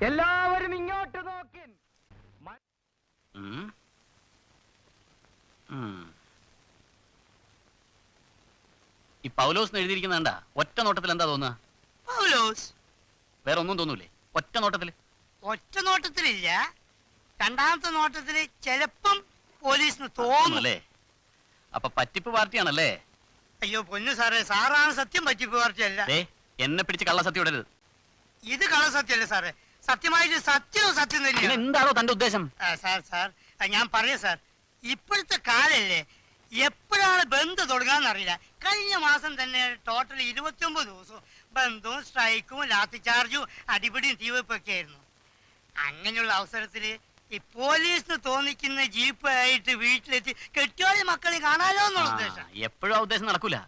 എല്ലാവരും ഇങ്ങോട്ട് നോക്കിൻ. ഈ പൗലോസ് എഴുതിയിരിക്കുന്നണ്ട ഒറ്റ നോട്ടത്തിൽ എന്താ തോന്നുക? പൗലോസ് വേറെ ഒന്നും തോന്നൂലേ? ഒറ്റ നോട്ടത്തില്. ഒറ്റ നോട്ടത്തിലില്ല, രണ്ടാമത്തെ നോട്ടത്തില് ചിലപ്പം പോലീസിന് തോന്നുന്നല്ലേ. അപ്പൊ പറ്റിപ്പ് പാർട്ടിയാണല്ലേ? അയ്യോ പൊന്നു സാറേ, സാറാണ് സത്യം പറ്റിപ്പ് പാർട്ടിയല്ല. എന്നെ പിടിച്ച് കള്ളസത്യം ഇടരുത്. ഇത് കള്ളസത്യമല്ല സാറേ, സത്യമായിട്ട് സത്യവും സത്യം തന്നെയാണ്. എന്താണോ തന്റെ ഉദ്ദേശം? സാർ ഞാൻ പറയാം സാർ, ഇപ്പോഴത്തെ കാലല്ലേ, എപ്പോഴാണ് ബന്ദ് തുടങ്ങാന്നറിയില്ല. കഴിഞ്ഞ മാസം തന്നെ ടോട്ടൽ 29 ദിവസവും ബന്ധവും സ്ട്രൈക്കും ലാത്തി ചാർജും അടിപിടിയും തീവെപ്പൊക്കെ ആയിരുന്നു. അങ്ങനെയുള്ള അവസരത്തില് ഈ പോലീസിന് തോന്നിക്കുന്ന ജീപ്പ് ആയിട്ട് വീട്ടിലെത്തി കെട്ടിയോളി മക്കളെ കാണാലോ എന്നുള്ള ഉദ്ദേശം. എപ്പോഴും ആ ഉദ്ദേശം നടക്കൂല.